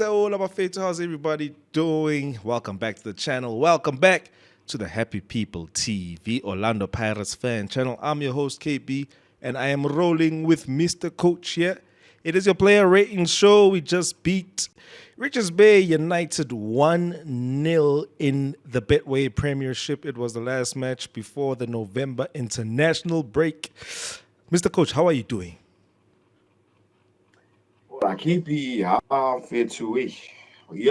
all of how's everybody doing? Welcome back to the channel. Welcome back to the Happy People TV Orlando Pirates fan channel. I'm your host KB, and I am rolling with Mr. Coach here. It is your player rating show. We just beat Richards Bay United 1-0 in the Betway Premiership. It was the last match before the November international break. Mr. Coach, how are you doing? Well, I keep fair to wish.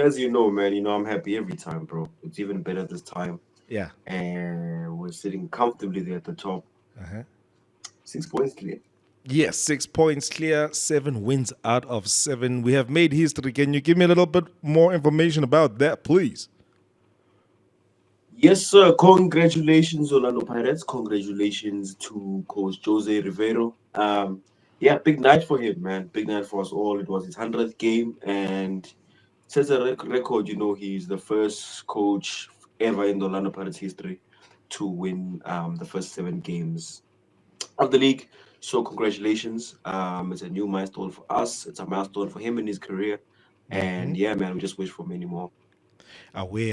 As you know, man, I'm happy every time, bro. It's even better this time. Yeah. And we're sitting comfortably there at the top. 6 points clear. Yes, 6 points clear, 7 wins out of 7. We have made history. Can you give me a little bit more information about that, please? Yes, sir. Congratulations, Orlando Pirates. Congratulations to Coach Jose Rivero. Yeah, big night for him, man. Big night for us all. It was his 100th game and sets a record. He's the first coach ever in the Orlando Pirates history to win the first 7 games of the league. So congratulations. It's a new milestone for us. It's a milestone for him in his career. And yeah, man, we just wish for many more. Away.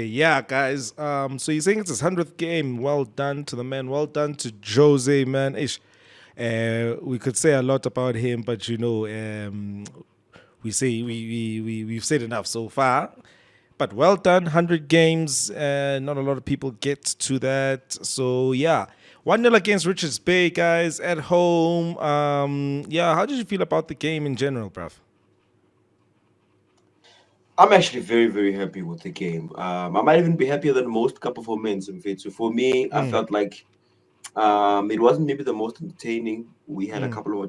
Yeah, guys. So you're saying it's his 100th game. Well done to the man. Well done to Jose, man. Ish. We could say a lot about him, but we say we've said enough so far. But well done, 100 games. Not a lot of people get to that. So yeah, 1-0 against Richards Bay, guys, at home. Yeah, how did you feel about the game in general, bruv? I'm actually very, very happy with the game. I might even be happier than most couple for men. So for me, I felt like it wasn't maybe the most entertaining. We had a couple of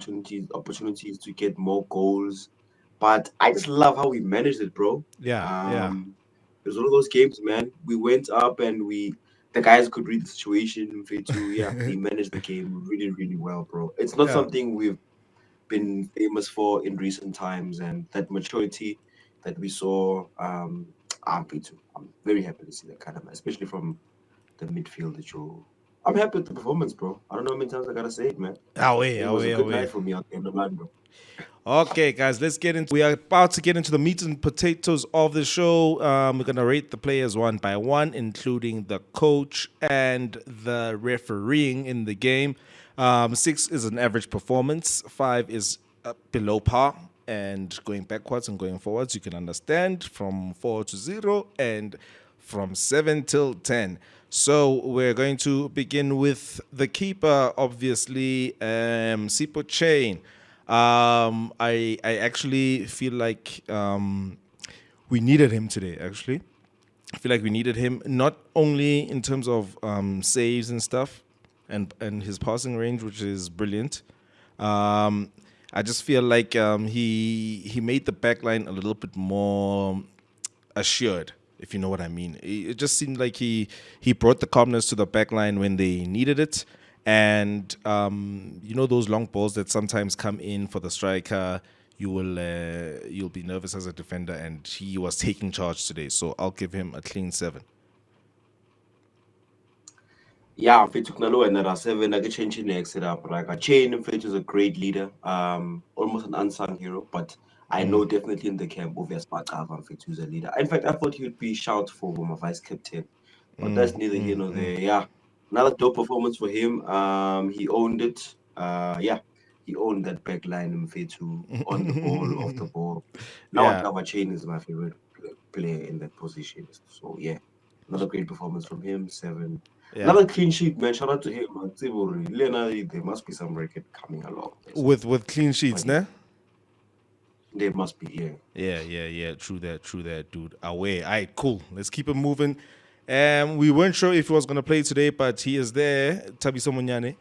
opportunities to get more goals, but I just love how we managed it, bro. Yeah. It was one of those games, man. We went up and the guys could read the situation. Yeah, they managed the game really, really well, bro. It's not Yeah. something we've been famous for in recent times, and that maturity that we saw, I'm very happy to see that kind of, especially from the midfield that you. I'm happy with the performance, bro. I don't know how many times I gotta say it, man. It was a good Away. night for me out there in Orlando. Okay, guys, let's get into. We are about to get into the meat and potatoes of the show. We're gonna rate the players one by one, including the coach and the refereeing in the game. 6 is an average performance. 5 is below par, and going backwards and going forwards, you can understand from 4 to 0 and from 7 till 10. So we're going to begin with the keeper, obviously, Sipo Chain. I actually feel like we needed him today. Actually, I feel like we needed him not only in terms of saves and stuff, and his passing range, which is brilliant. Um, I just feel like he made the backline a little bit more assured, if you know what I mean. It just seemed like he brought the calmness to the back line when they needed it. And those long balls that sometimes come in for the striker, you'll be nervous as a defender, and he was taking charge today. So I'll give him a clean 7. Yeah, Mfethu kunalo and there 7. I can change next it up. Like a chain, Mfethu is a great leader. Almost an unsung hero, but I know definitely in the camp, obvious Bakava Mfethu is a leader. In fact, I thought he would be shout for my vice captain, but that's neither here nor there. Yeah, another dope performance for him. He owned it. Yeah, he owned that back line Mfethu on the ball, off the ball. Now Yeah. Tava Chain is my favorite player in that position. So yeah, another great performance from him. 7. Yeah. Another clean sheet, man. Shout out to him, man. Tsiburi. There must be some record coming along. With clean sheets, But yeah, ne? there must be, yeah. Yeah. True that, dude. Away. All right, cool. Let's keep it moving. We weren't sure if he was going to play today, but he is there. Tabiso Munyane.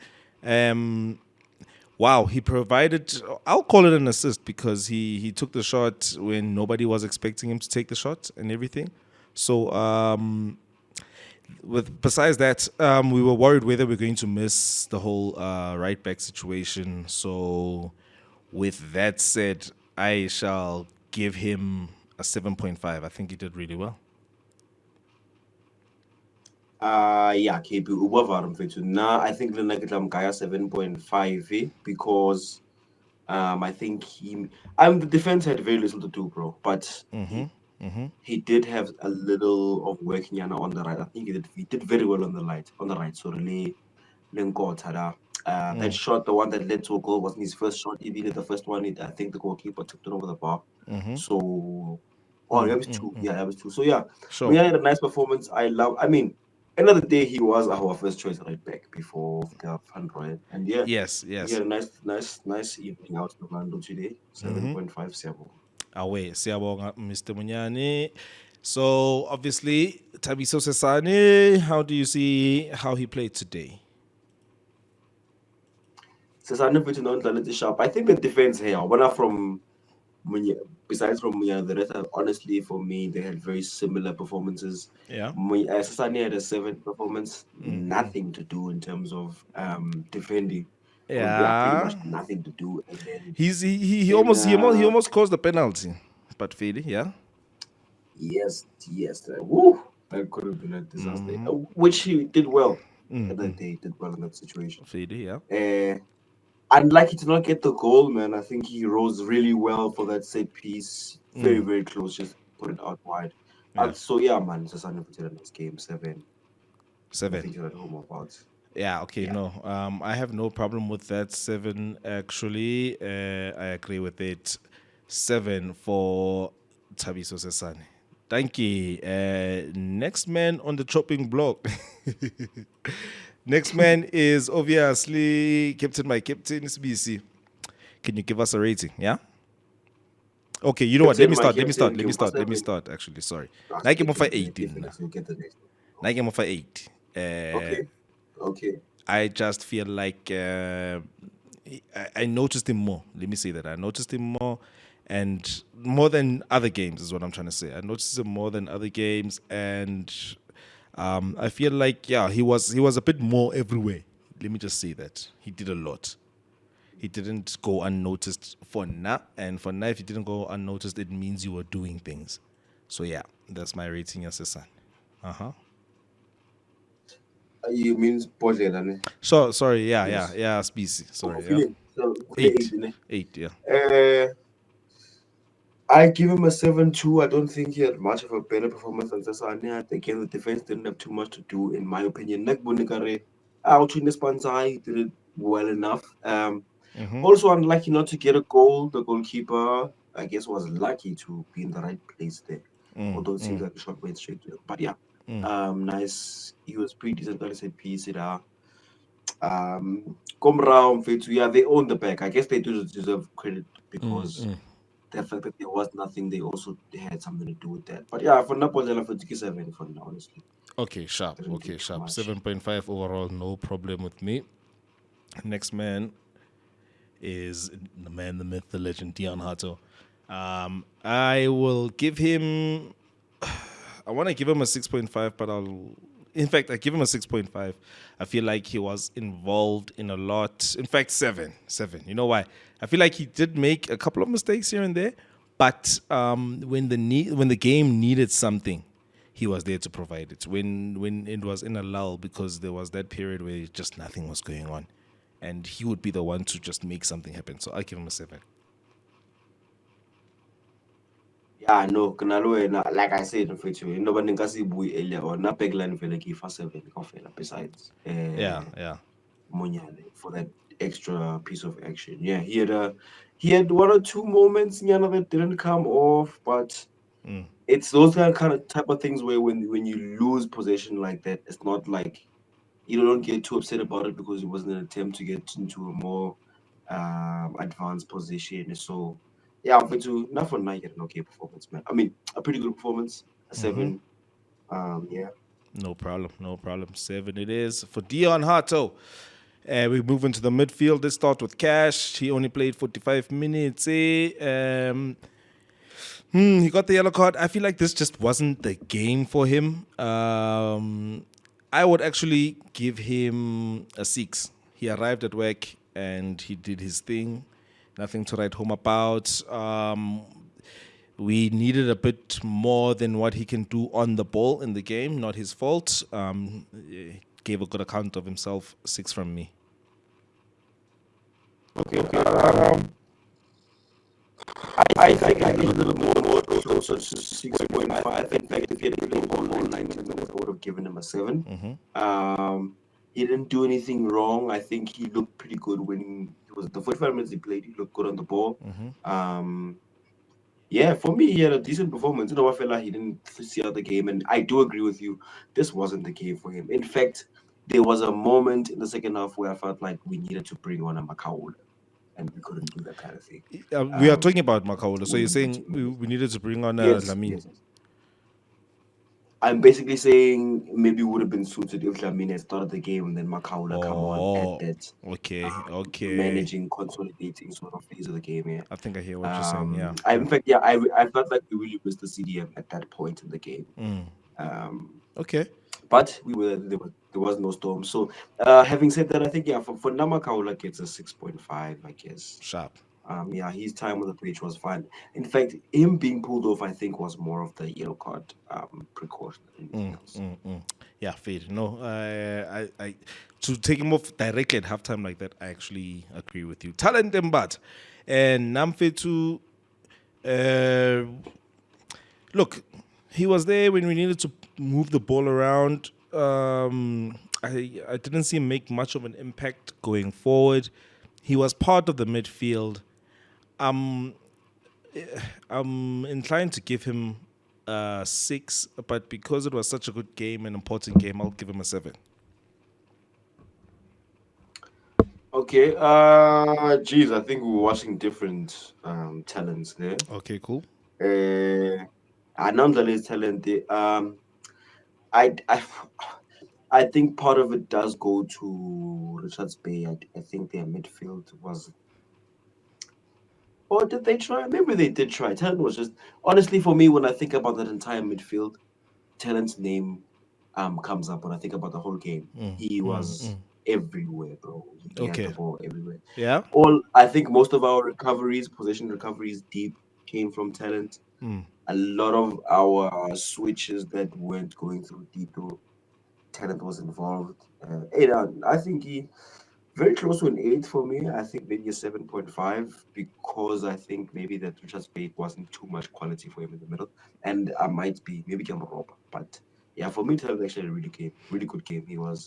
Wow, he provided, I'll call it an assist because he took the shot when nobody was expecting him to take the shot and everything. So, besides that, we were worried whether we're going to miss the whole right back situation. So, with that said, I shall give him a 7.5. I think he did really well. Yeah, KP Ubavarum Fetu. Now I think the Nakitlam Kaya 7.5 because I think the defense had very little to do, bro. But he did have a little of working on the right. I think he did very well on the right. So really, Lenkota, that shot, the one that led to a goal, wasn't his first shot. Even the first one, I think the goalkeeper tipped it over the bar. So, oh, that was two. Yeah, that was two. So yeah, Sure. Munya had a nice performance. I mean, another day he was our first choice right back before Van Rooyen. And yeah, Yes, he yes. had a nice evening out in Orlando today. 7.5 7. Away. Siyabonga, Mr. Munyani. So obviously, Tabiso Sesane, how do you see how he played today? Sasane Futhi non sharp. I think the defense here, from Munya, besides from Munya, the rest, honestly, for me, they had very similar performances. Yeah. Sasani had a 7 performance, nothing to do in terms of defending. Yeah, pretty Yeah. much nothing to do. And He then almost caused the penalty, but Fili, yeah. yes, woo, that could have been a disaster. Which he did well at that day, did well in that situation. Fili, yeah. Uh, Unlucky to not get the goal, man. I think he rose really well for that set piece. Very, very close. Just put it out wide. Yeah. So yeah, man. Sasani put it in this game 7. 7. Nothing to write home about. Yeah, okay, Yeah. no. I have no problem with that 7 actually. I agree with it. 7 for Tabiso Sesane. Thank you. Next man on the chopping block. Next man is obviously my captain is BC. Can you give us a rating? Yeah? Okay, you know what? Let me My start. Let me start. captain, Let me give us start. Let me 7. start. Actually, sorry. Last Nike week, for yeah, 8 in definitely get the next one. Nike for 8. Okay. Okay. I just feel like I noticed him more. Let me say that I noticed him more, and more than other games is what I'm trying to say. I noticed him more than other games, and I feel like he was a bit more everywhere. Let me just say that he did a lot. He didn't go unnoticed for now, and for now, if you didn't go unnoticed, it means you were doing things. So yeah, that's my rating as a son. Uh huh. You means Bodlela, ne? So sorry, Yes. species. Oh, Sorry, yeah. feeling. So, 8, 8. ne? 8, yeah. Uh, I give him a 7-2. I don't think he had much of a better performance than Sasane. I think again, the defense didn't have too much to do, in my opinion. Nek Bunikare, out in the Spanzai, he did it well enough. Also unlucky not to get a goal. The goalkeeper, I guess, was lucky to be in the right place there. Although it seems like the shot went straight to him. But yeah, nice. He was pretty decent. Got a set piece. Come round, yeah, they own the back. I guess they do deserve credit because the fact that there was nothing, they had something to do with that. But yeah, for Napoli, for 7 for now, honestly. Okay, sharp. Didn't do Okay, too sharp. much. 7.5 overall, no problem with me. Next man is the man, the myth, the legend, Dion Hato. I will give him. I want to give him a 6.5, but In fact, I give him a 6.5. I feel like he was involved in a lot. In fact, 7. 7. You know why? I feel like he did make a couple of mistakes here and there, but when the game needed something, he was there to provide it. When it was in a lull, because there was that period where just nothing was going on, and he would be the one to just make something happen. So I give him a 7. Yeah, no, like I said, nobody can see Bui earlier or na backline vele give 7 kaofela besides Yeah, yeah. Monyane for that extra piece of action. Yeah, he had 1 or 2 moments Nyana that didn't come off, but it's those kind of type of things where when you lose possession like that, it's not like you don't get too upset about it because it wasn't an attempt to get into a more advanced position. So yeah, not for nine, an okay performance, man. I mean, a pretty good performance, a 7. Yeah. No problem, no problem. 7 it is for Dion Hato. We move into the midfield. Let's start with Cash. He only played 45 minutes. He got the yellow card. I feel like this just wasn't the game for him. I would actually give him a 6. He arrived at work and he did his thing. Nothing to write home about. We needed a bit more than what he can do on the ball in the game. Not his fault. Gave a good account of himself. 6 from me. Okay. I think I need a little more closer to 6.5. In fact, if he had played all 90 minutes, I would have given him a 7. Um, he didn't do anything wrong. I think he looked pretty good when he was the 45 minutes he played. He looked good on the ball. Um, yeah, for me, he had a decent performance. I felt like he didn't see out the game, and I do agree with you. This wasn't the game for him. In fact, there was a moment in the second half where I felt like we needed to bring on a Makaula, and we couldn't do that kind of thing. We are talking about Makaola. So When you're we were saying 2 minutes. we needed to bring on Yes, Lamin. yes. I'm basically saying maybe it would have been suited if Lamine had started the game and then Makaula come on at Oh, that okay, okay. managing, consolidating sort of phase of the game. Yeah. I think I hear what you're saying. Yeah. In fact, yeah, I felt like we really missed the CDM at that point in the game. Um, Okay. but there was no storm. So, having said that, I think yeah, for Namakaula gets a 6.5, I guess. Sharp. Yeah, his time on the pitch was fine. In fact, him being pulled off, I think, was more of the yellow card precaution than anything else. Yeah, fade. No, I to take him off directly at halftime like that, I actually agree with you. Talent and but, and Namfetu, uh, look, he was there when we needed to move the ball around. I didn't see him make much of an impact going forward. He was part of the midfield. I'm inclined to give him a 6, but because it was such a good game, an important game, I'll give him a 7. Okay, geez, I think we were watching different talents there. Okay, cool. Nonetheless, talent. I, I, I think part of it does go to Richards Bay. I think their midfield was, or did they try? Maybe they did try. Talent was just honestly for me when I think about that entire midfield, Talent's name comes up when I think about the whole game. He was everywhere, bro. He had the Okay. ball everywhere. Yeah. I think most of our recoveries, possession recoveries deep came from Talent. A lot of our switches that weren't going through deep though, Talent was involved. I think he very close to an 8 for me. I think maybe a 7.5 because I think maybe that Richard Spade wasn't too much quality for him in the middle. And I might be maybe Campbell Rob. But yeah, for me, Talent actually had a really good game.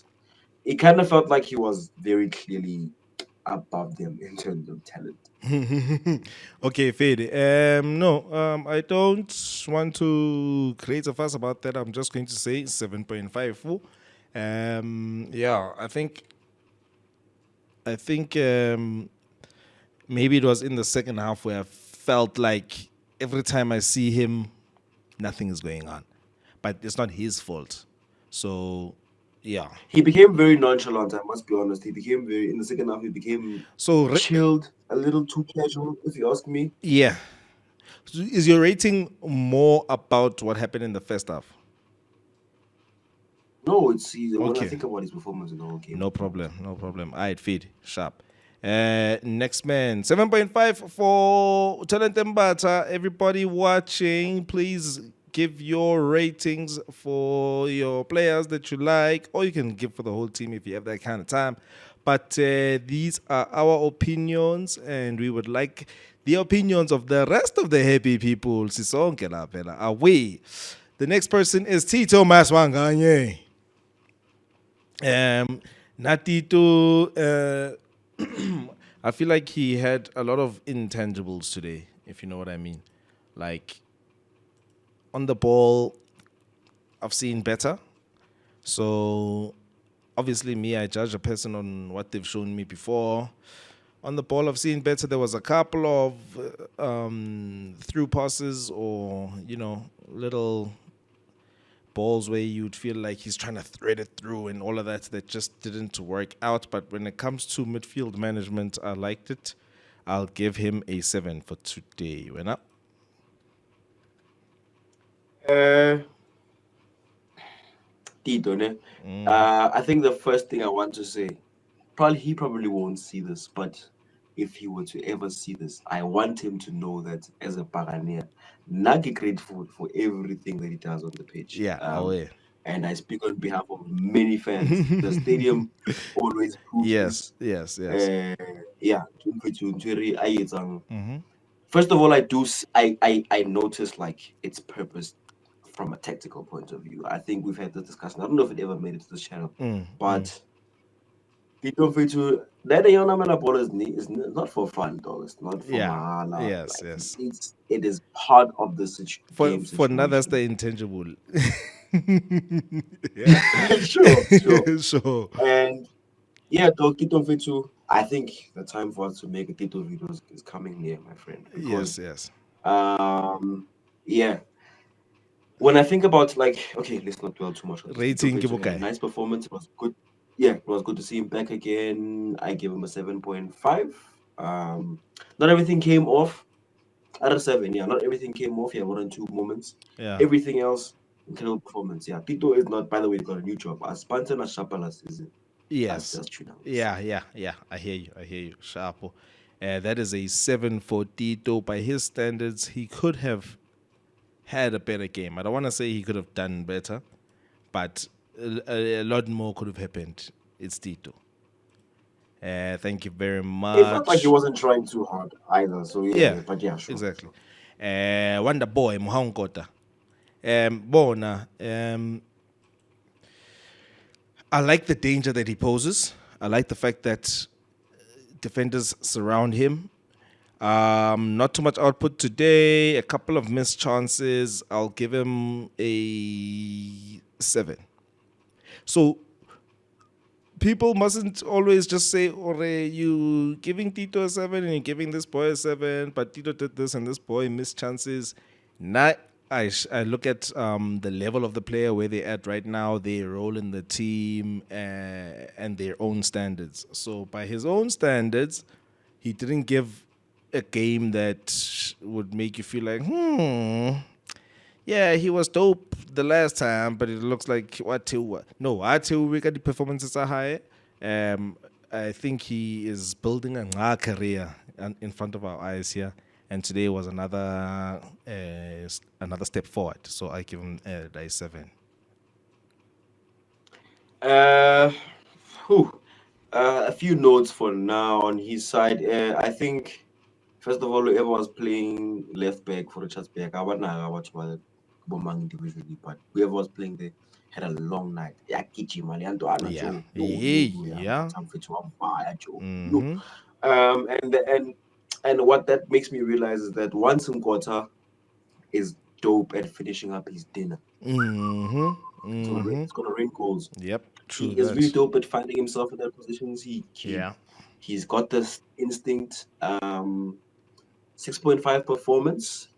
It kind of felt like he was very clearly above them in terms of talent. Okay, Fade. No, I don't want to create a fuss about that. I'm just going to say 7.5 full. Yeah, I think maybe it was in the second half where I felt like every time I see him, nothing is going on, but it's not his fault. So, yeah. He became very nonchalant, I must be honest. He became very, in the second half, he became So, chilled, a little too casual, if you ask me. yeah. So is your rating more about what happened in the first half? No, when I Okay. think about his performance in the whole game. No problem. No problem. All right, feed. Sharp. Next man, 7.5 for Talent Mbata. Everybody watching, please give your ratings for your players that you like, or you can give for the whole team if you have that kind of time. But these are our opinions, and we would like the opinions of the rest of the happy people. Sisonke la phela. Away. The next person is Tito Maswanganye. Natito, I feel like he had a lot of intangibles today, if you know what I mean. Like on the ball, I've seen better. So obviously, me, I judge a person on what they've shown me before. On the ball, I've seen better. There was a couple of through passes or little balls where you'd feel like he's trying to thread it through and all of that just didn't work out. But when it comes to midfield management, I liked it. I'll give him a 7 for today. Went up. Uh, Tito, ne? I think the first thing I want to say, he probably won't see this, but if he were to ever see this, I want him to know that as a Pioneer, Nagi grateful for everything that he does on the pitch. Yeah, away. And I speak on behalf of many fans. The stadium always proves Yes, this. yes, yes. Yeah, Ntho ntho e re a etsang, First of all, I noticed like its purpose from a tactical point of view. I think we've had this discussion. I don't know if it ever made it to this channel, but Tito Fitu, that Ayana Manapolo is not for fun, though. It's not for Yeah. Mahala. Yes. Like Yes. it is part of the game For now, that's the situation. intangible. Yeah. Sure, sure. Sure. And yeah, though Tito Fitu, I think the time for us to make a Tito video is coming near, my friend, Yes. because Yes. yeah, when I think about like, okay, let's not dwell too much on this. Tito Rating Fitu had a Kibukai. nice performance. It was good. Yeah, it was good to see him back again. I give him a 7.5. Um, not everything came off out of seven. Yeah, not everything came off. Yeah, one or two moments. Yeah. Everything else, incredible performance. Yeah, Tito is not. By the way, he got a new job. As Pantan as Shapalas is it? Yes. That's true now. Yeah. Yeah. Yeah. I hear you. I hear you. Sharpo. That is a 7 for Tito. By his standards, he could have had a better game. I don't want to say he could have done better, but a lot more could have happened. It's Tito. Thank you very It felt like he much. wasn't trying too hard either. So Yeah, yeah, but yeah, sure, exactly. sure. Wonder Boy Muhankota. Bona. I like the danger that he poses. I like the fact that defenders surround him. Not too much output today. A couple of missed chances. I'll give him a 7. So people mustn't always just say, "Ore, you giving Tito a 7 and you're giving this boy a 7," but Tito did this and this boy missed chances. Now I look at the level of the player where they're at right now, their role in the team, and their own standards. So by his own standards, he didn't give a game that would make you feel like, yeah, he was dope the last time, but it looks like what till no, I till we got the performances are high. I think he is building a career in front of our eyes here, and today was another step forward. So I give him a 7. Uh, whew. A few notes for now on his side. I think first of all, whoever was playing left back for Richards back, I wasn't know what was Bomang individually, but whoever was playing there had a long night. Yeah, Kichi Malianto Yeah, Joe. No, no, yeah, no, yeah, yeah. time for to fire Joe. No. Mm-hmm. And what that makes me realize is that once Nkota is dope at finishing up his dinner, Mm-hmm. Mm-hmm. it's gonna rain goals. Yep. He True is really that. dope at finding himself in that positions. Yeah. He's got this instinct. 6.5 performance.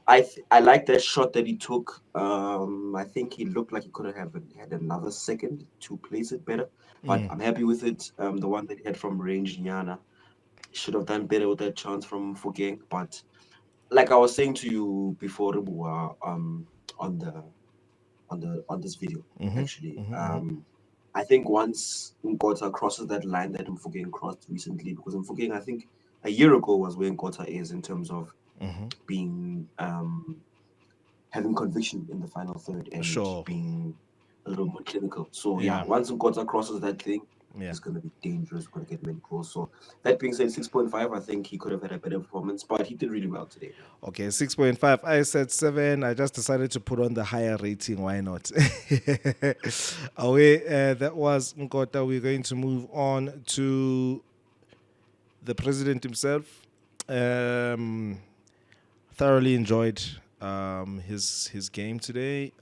I like that shot that he took. I think he looked like he could have had another second to place it better, but I'm happy with it. The one that he had from range, Nyana, should have done better with that chance from Fugeng. But like I was saying to you before, Ribua, on the on this video, actually, I think once Nkota crosses that line that Mfugeng crossed recently, because Mfugeng, I think a year ago was where Nkota is in terms of being having conviction in the final third and Sure. being a little more clinical. So yeah, Yeah. once Nkota crosses that thing, Yeah. it's gonna be dangerous. We're gonna get many goals. So that being said, 6.5, I think he could have had a better performance, but he did really well today, man. Okay, 6.5. I said 7. I just decided to put on the higher rating. Why not? Away, that was Nkota. We're going to move on to the president himself. Thoroughly enjoyed his game today.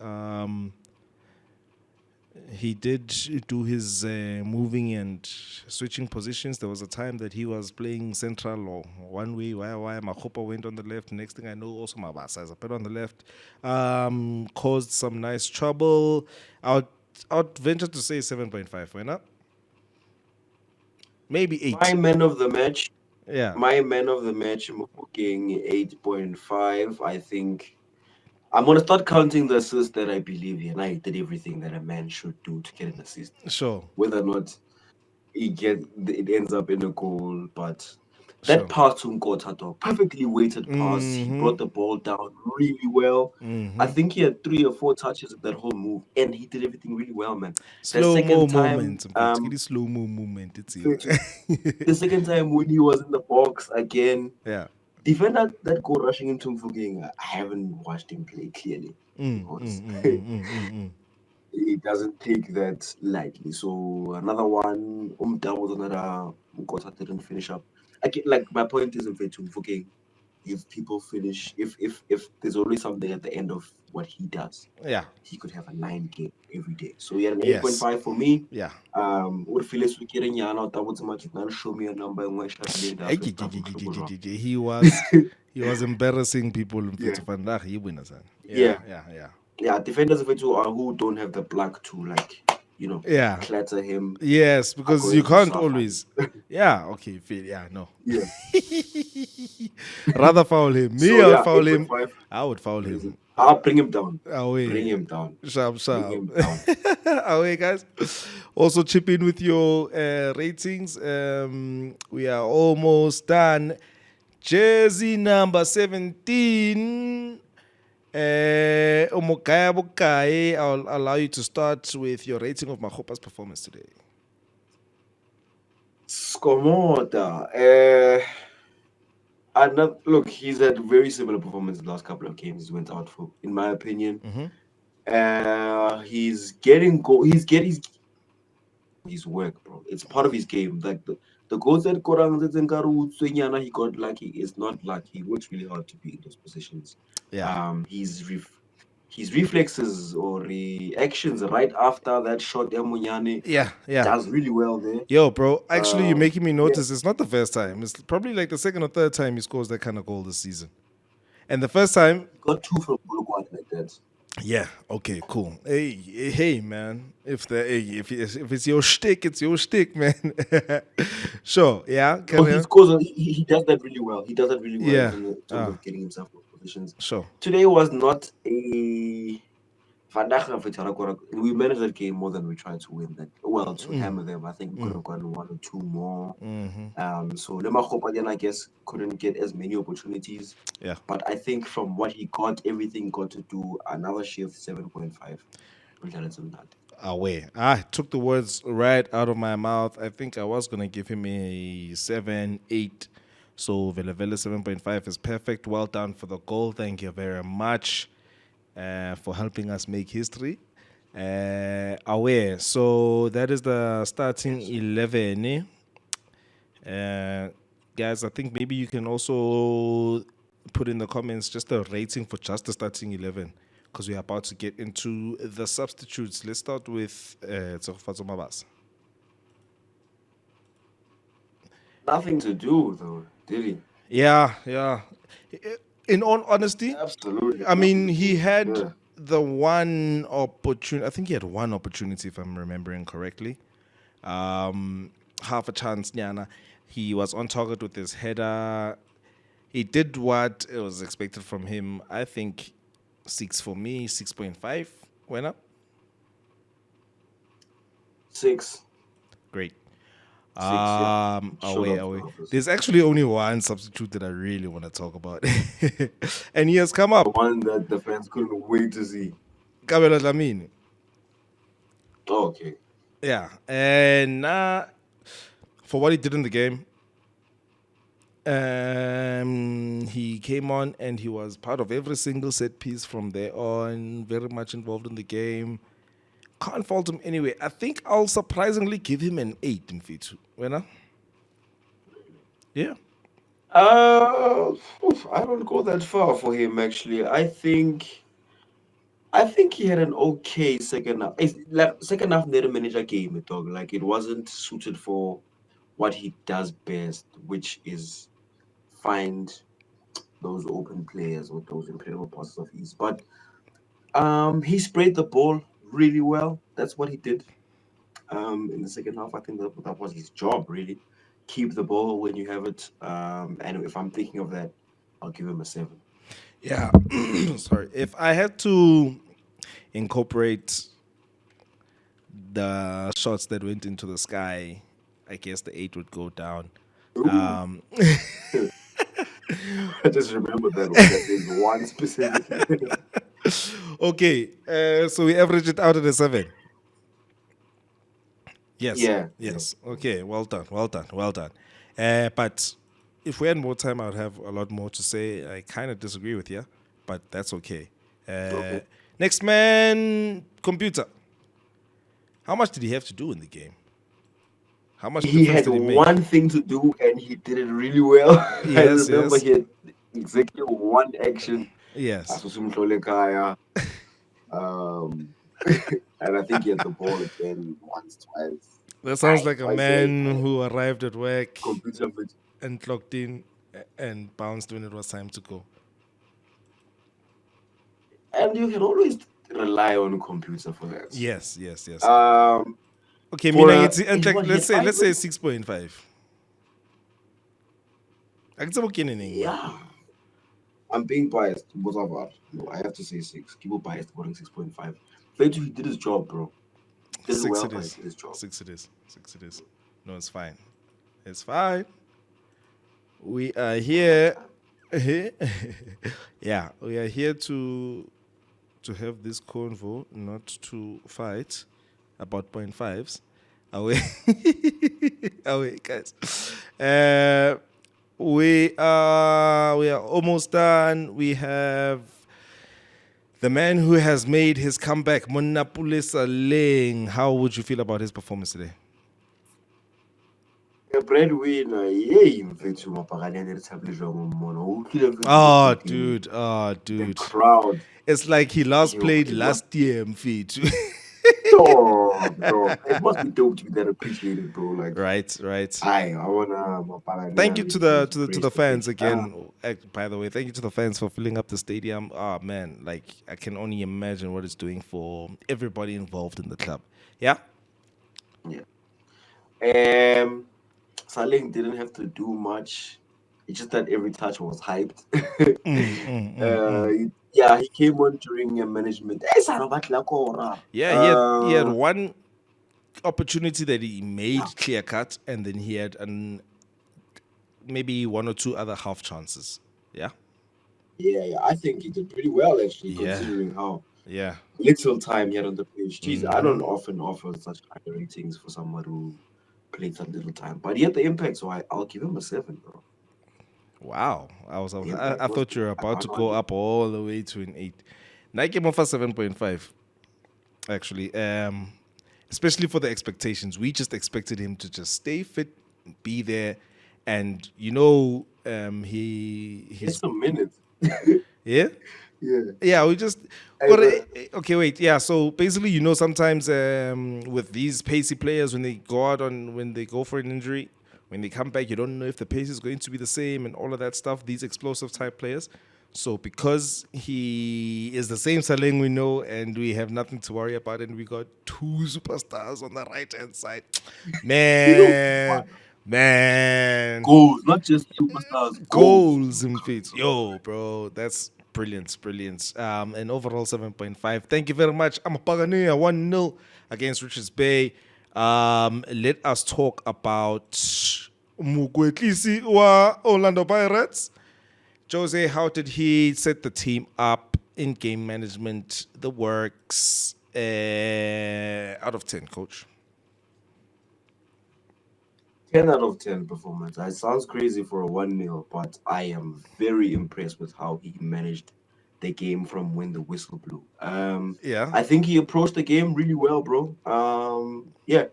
He did do his moving and switching positions. There was a time that he was playing central or one way. Why Makopa went on the left. Next thing I know, also Mabasa is a bit on the left. Caused some nice trouble. I'd venture to say 7.5. Why not? Maybe My 8. man of the match, Yeah. my man of the match, Mufugeng 8.5. I think I'm gonna start counting the assists that I believe in. I did everything that a man should do to get an assist, Sure. whether or not it ends up in a goal. But that Sure. pass to Nkota, though, perfectly weighted pass. He Mm-hmm. brought the ball down really well. I Mm-hmm. think he had 3 or 4 touches of that whole move, and he did everything really well, man. The Slow mo second time, moment. Pretty slow mo moment. It's you. the second time when he was in the box again, Yeah. defender that go rushing into Mfugeng, I haven't watched him play clearly, to be Mm, mm, honest. mm, mm, mm, mm, mm. He doesn't take that lightly. So another one, was another Mukota didn't finish up. Like my point is, in fact, to Mfugeng, if people finish, if there's always something at the end of what he does, Yeah. he could have a 9 game every day. So he had an Yes. 8.5 for me. Yeah. What feels we getting yana that much not show me a number and why Ay, first half of football. he was embarrassing people in Yeah, Fetufan. He win, son. yeah, Yeah, yeah, yeah. yeah. Defenders of it who don't have the pluck to Yeah. clatter him Yes, are because you going to can't suffer. always. Yeah, okay, fair. Yeah, no. Yeah. Rather foul him. Me, So I'll yeah, foul him. 8.5. I would foul Crazy. him. I'll bring him down. Bring Away. him down. Sharp, Bring sharp. him down. Away, guys. Also, chip in with your ratings. We are almost done. Jersey number 17. Omogaya Bokaye, I'll allow you to start with your rating of Mahopa's performance today. Skomota. Look, he's had very similar performance the last couple of games he went out for, in my opinion. Mm-hmm. He's getting his work, bro. It's part of his game. Like the goals that Korang he got lucky. It's not lucky. He works really hard to be in those positions. Yeah. His reflexes or reactions right after that shot, Munyane Yeah, yeah. does really well there. Yo, bro, actually, you're Um, making me yeah, notice it's not the first time. It's probably like the second or third time he scores that kind of goal this season. And the first time, he got two from Bulugwan like that. yeah, okay, cool. Hey, man. If it's your shtick, it's your shtick, man. Sure, yeah, No, carry he on. scores. He does that really well. He does that really well Yeah, in terms of getting himself in positions. sure. Today was not a Vandaag of Itarakora. We managed that game more than we tried to win that. Well, to hammer them, I think we could have gotten one or two more. So Lema Khopa, I guess, couldn't get as many opportunities. Yeah. But I think from what he got, everything got to do another shift 7.5. Away. I took the words right out of my mouth. I think I was gonna give him a 7, 8. So Vela 7.5 is perfect. Well done for the goal. Thank you very much for helping us make history. Away. So that is the starting 11. Guys, I think maybe you can also put in the comments just a rating for just the starting 11 because we're about to get into the substitutes. Let's start with Tsogofatso Mabasa. Nothing to do, though, did he? Yeah, yeah. In all honesty, Absolutely. I mean, nothing to he do. had Yeah. the one opportunity. I think he had one opportunity, if I'm remembering correctly. Half a chance, Nyana. He was on target with his header. He did what it was expected from him. I think 6 for me, 6.5 went up. 6. Great. 6, yeah. Away, Showed off away. the office. There's actually only one substitute that I really want to talk about, and he has come The up. one that the fans couldn't wait to see. Kabela Dlamini. Oh, okay. Yeah, and for what he did in the game, he came on and he was part of every single set piece from there on. Very much involved in the game. Can't fault him anyway. I think I'll surprisingly give him an 8 in Fitu. When yeah. I don't go that far for him actually. I think he had an okay second half. Like second half never manager game, dog. Like it wasn't suited for what he does best, which is find those open players with those incredible passes of his. But he sprayed the ball really well. That's what he did. In the second half, I think that was his job really. Keep the ball when you have it. And if I'm thinking of that, I'll give him a 7. Yeah. Sorry. If I had to incorporate the shots that went into the sky, I guess the 8 would go down. I just remember that one. That there's one specifically. Okay. So we average it out at a 7. Yes. Yeah. Yes. Okay. Well done. Well done. Well done. But if we had more time, I would have a lot more to say. I kind of disagree with you, but that's okay. Okay. Next man, computer. How much did he have to do in the game? How much He difference had did he make? one thing to do and he did it really well. I Yes, remember yes, he had exactly one action. yes. Asusimhlolekaya. Um, and I think he had the ball again once, twice. That sounds like a Twice, yeah. man who arrived at work Computer vision. and clocked in and bounced when it was time to go. And you can always rely on a computer for that. Yes, yes, yes. Um, Okay, for meaning a, it's and like, he had five let's say wins. 6.5. I can say okay, Yeah, I'm being biased. Whatever. No, I have to say six. People biased about 6.5. Fetu, he did his job, bro. Did it Six well, it but he is. did his job. Six it is. Six it is. No, it's fine. It's fine. We are One here. time. Yeah, we are here to have this convo, not to fight about point fives. Away, away, guys. Uh, we are almost done. We have the man who has made his comeback, Monapulisa Ling. How would you feel about his performance today? A breadwinner, yay, mfethu mapakani a tablet mono. Who killed mfethu the Oh, campaign? dude. Oh, The dude. crowd. It's like he last Yo, played it must last year, Mfit. dog, dog. It must be dope to be that appreciated, bro. Like, Right, right. I wanna Thank mapakani you to really to embrace the the fans pitch. again. By the way, thank you to the fans for filling up the stadium. Oh man, like I can only imagine what it's doing for everybody involved in the club. Yeah. Yeah. Saling didn't have to do much. It's just that every touch was hyped. Yeah, he came on during management. Yeah, he had one opportunity that he Yeah, made clear cut, and then he had maybe one or two other half chances. Yeah. yeah. I think he did pretty well actually, Yeah. considering how Yeah. little time he had on the pitch. Jeez, I Mm-hmm. don't often offer such high ratings for someone who played that little time, but he had the impact, so I'll give him a seven, bro. Wow. The I impact was thought you there. were I about can't to go argue. up all the way to an 8. Now I came off a 7.5 actually. Especially for the expectations. We just expected him to just stay fit, be there, and It's he's a minute. yeah. Yeah. Yeah, we just Hey, but but okay, wait. Yeah, so basically, sometimes with these pacey players, when they go for an injury, when they come back, you don't know if the pace is going to be the same and all of that stuff. These explosive type players. So because he is the same Saleng we know, and we have nothing to worry about, and we got two superstars on the right hand side, you know man, what? man. Goals, not just superstars, goals. Goals and feats. Yo, bro, that's brilliant, brilliant. And overall 7.5. Thank you very much. I'm a Pagania 1-0 against Richards Bay. Let us talk about Mugwetlisi wa Orlando Pirates. Jose, how did he set the team up in game management, the works? Out of 10, coach. 10 out of 10 performance. It sounds crazy for a 1-0, but I am very impressed with how he managed the game from when the whistle blew. Yeah. I think he approached the game really well, bro. Yeah,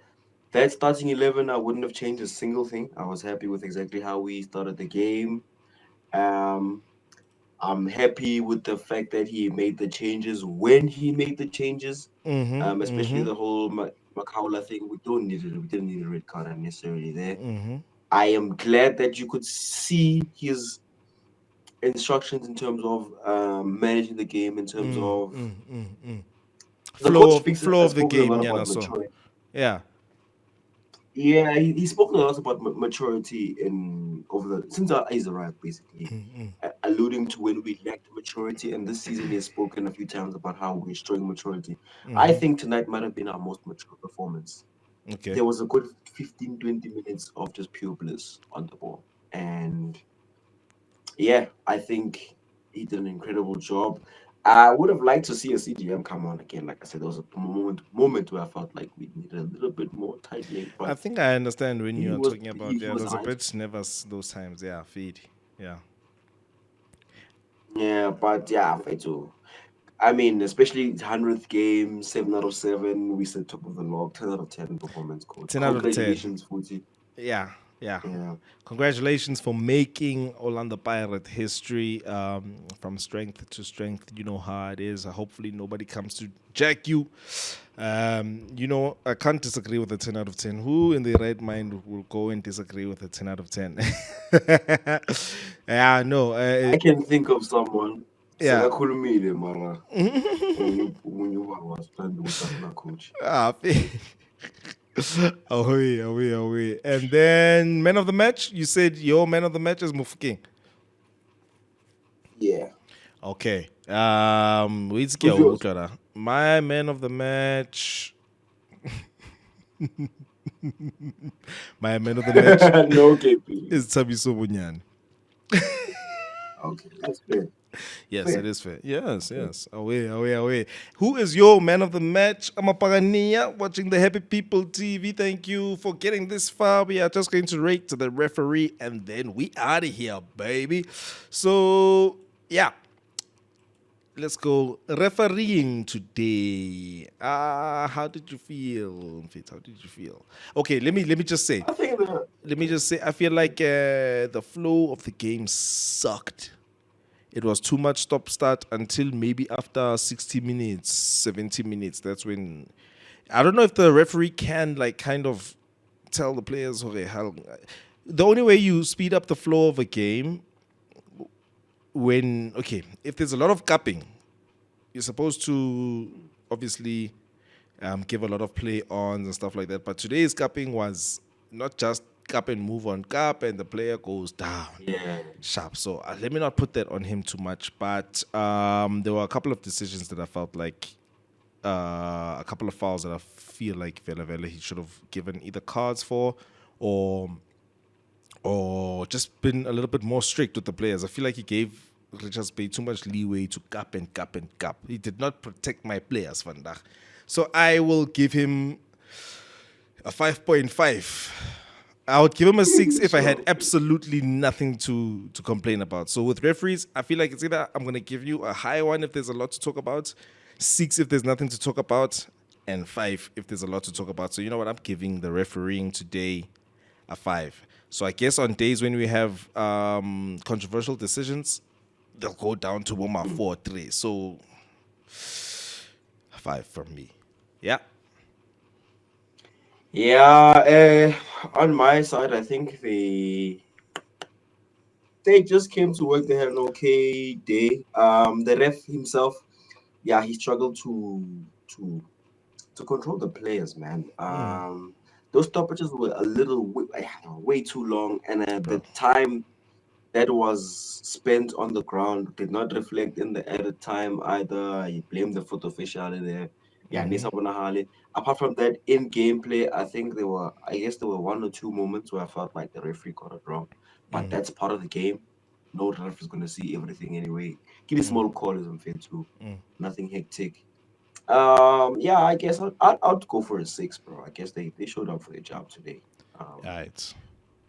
that starting 11, I wouldn't have changed a single thing. I was happy with exactly how we started the game. Um, I'm happy with the fact that he made the changes when he made the changes. Mm-hmm. Especially Mm-hmm. the whole Makaula thing. We didn't need a red card unnecessarily there. Mm-hmm. I am glad that you could see his instructions in terms of managing the game, in terms of the coach speaks Flow has of the spoken a game, lot about Yana. So, maturity. yeah. Yeah, he's spoken a lot about maturity in over the since he's arrived, basically, alluding to when we lacked maturity. And this season, he has spoken a few times about how we're showing maturity. I think tonight might have been our most mature performance. Okay. There was a good 15, 20 minutes of just pure bliss on the ball, and yeah, I think he did an incredible job. I would have liked to see a CGM come on again. Like I said, there was a moment where I felt like we needed a little bit more tightening, I but think I understand when he you're was talking he, about, he yeah, was there's a alright. bit nervous those times. Yeah, feed. Yeah. Yeah, but yeah, Faito. I mean, especially 100th game, 7 out of 7. We said top of the log, 10 out of 10 performance, coach. 10 out of 10. Congratulations, Fuji. Yeah, yeah. Yeah. Congratulations for making Orlando Pirate history from strength to strength. You know how it is. Hopefully, nobody comes to jack you. I can't disagree with a 10 out of 10. Who in the right mind will go and disagree with a 10 out of 10? Yeah, no. I can think of someone. Yeah. Sekakhulumile mara omunye ubaba wasithanda ukuthi asina-coach. Ah, away, away, away. And then, man of the match, you said your man of the match is Mufking. Yeah. Okay. Who's Who's yours? my man of the match. My man of the match No KP. is Tabiso Bunyan. Okay, that's fair. Yes, it Fair. is fair. Yes, Fair. yes. Away, away, away. Who is your man of the match? Amapagania watching the Happy People TV. Thank you for getting this far. We are just going to rate to the referee and then we out of here, baby. So, yeah. Let's go refereeing today. How did you feel, Fitz? How did you feel? Okay, let me just say. I think that Let me just say. I feel like the flow of the game sucked. It was too much stop start until maybe after 60 minutes, 70 minutes. That's when I don't know if the referee can like kind of tell the players, okay, how the only way you speed up the flow of a game when if there's a lot of capping, you're supposed to obviously give a lot of play ons and stuff like that. But today's capping was not just cap and move on cap and the player goes down yeah. sharp. So let me not put that on him too much. But there were a couple of decisions that I felt like a couple of fouls that I feel like Vela he should have given either cards for or just been a little bit more strict with the players. I feel like he gave Richards Bay too much leeway to cap and cap and cap. He did not protect my players, Van Dijk. So I will give him a 5.5. I would give him a 6 if I had absolutely nothing to complain about. So with referees, I feel like it's either I'm going to give you a high one if there's a lot to talk about, 6 if there's nothing to talk about, and 5 if there's a lot to talk about. So you know what? I'm giving the refereeing today a 5. So I guess on days when we have controversial decisions, they'll go down to 4-3. So 5 from me. Yeah. Yeah, on my side, I think they just came to work. They had an okay day. The ref himself, yeah, he struggled to control the players, man. Those stoppages were a little way too long, and the Bro. time that was spent on the ground did not reflect in the added time either. You blame the foot official in there. Yeah, Nisa Bonahale. Apart from that, in gameplay, I guess there were 1 or 2 moments where I felt like the referee got it wrong. But that's part of the game. No ref is going to see everything anyway. Give me small calls and fair too. Nothing hectic. Yeah, I guess I'd go for a 6, bro. I guess they showed up for their job today. All right.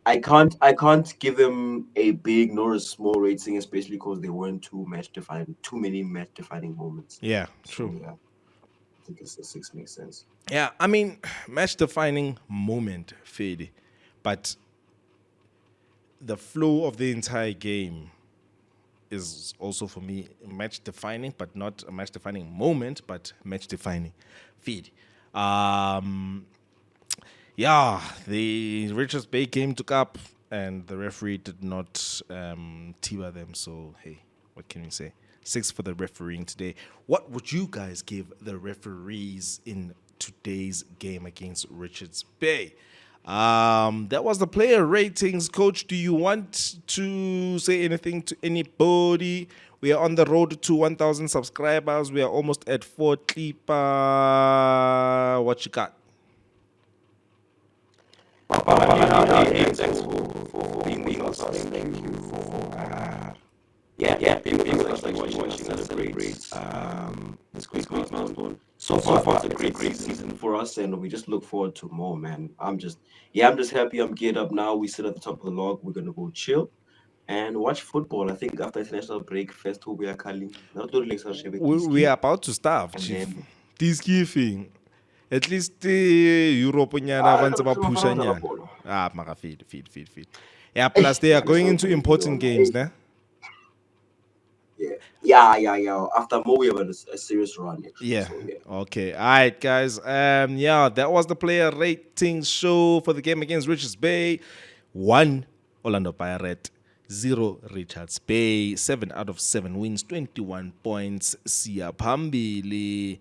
I can't give them a big nor a small rating, especially because they weren't too many match defining moments. Yeah, So true. yeah, I think it's a 6 makes sense. Yeah, I mean, match defining moment, Fade. But the flow of the entire game is also for me match defining, but not a match defining moment, but match defining feed. Yeah, the Richards Bay game took up and the referee did not tiba them. So, hey, what can we say? 6 for the refereeing today. What would you guys give the referees in today's game against Richards Bay? That was the player ratings. Coach, do you want to say anything to anybody? We are on the road to 1,000 subscribers. We are almost at 4 clipper. What you got? Thanks for being with us. Thank you for yeah, being with us, like watching us celebrate this great milestone. So far, it's a great season for us, and we just look forward to more, man. I'm just happy. I'm geared up now. We sit at the top of the log. We're gonna go chill and watch football. I think after international break, first we are calling. Not to relax our We are about to starve, and chief. then This giving. At least Europe nyana ba ntse ba pusha nyana. Maka feed. Yeah, plus they are going into important games, ne? Yeah. After more, we have a serious run actually. Yeah. So yeah. Okay. All right, guys. Yeah, that was the player rating show for the game against Richards Bay. 1 Orlando Pirate, 0 Richards Bay, 7 out of 7 wins, 21 points. Siya Pambili.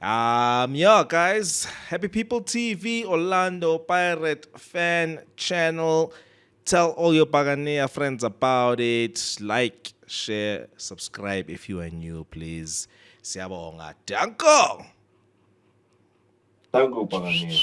Yeah, guys. Happy People TV, Orlando Pirate fan channel. Tell all your Pagania friends about it. Like, share, subscribe if you are new, please. Siyabonga. Danko! Thank you, Pagani.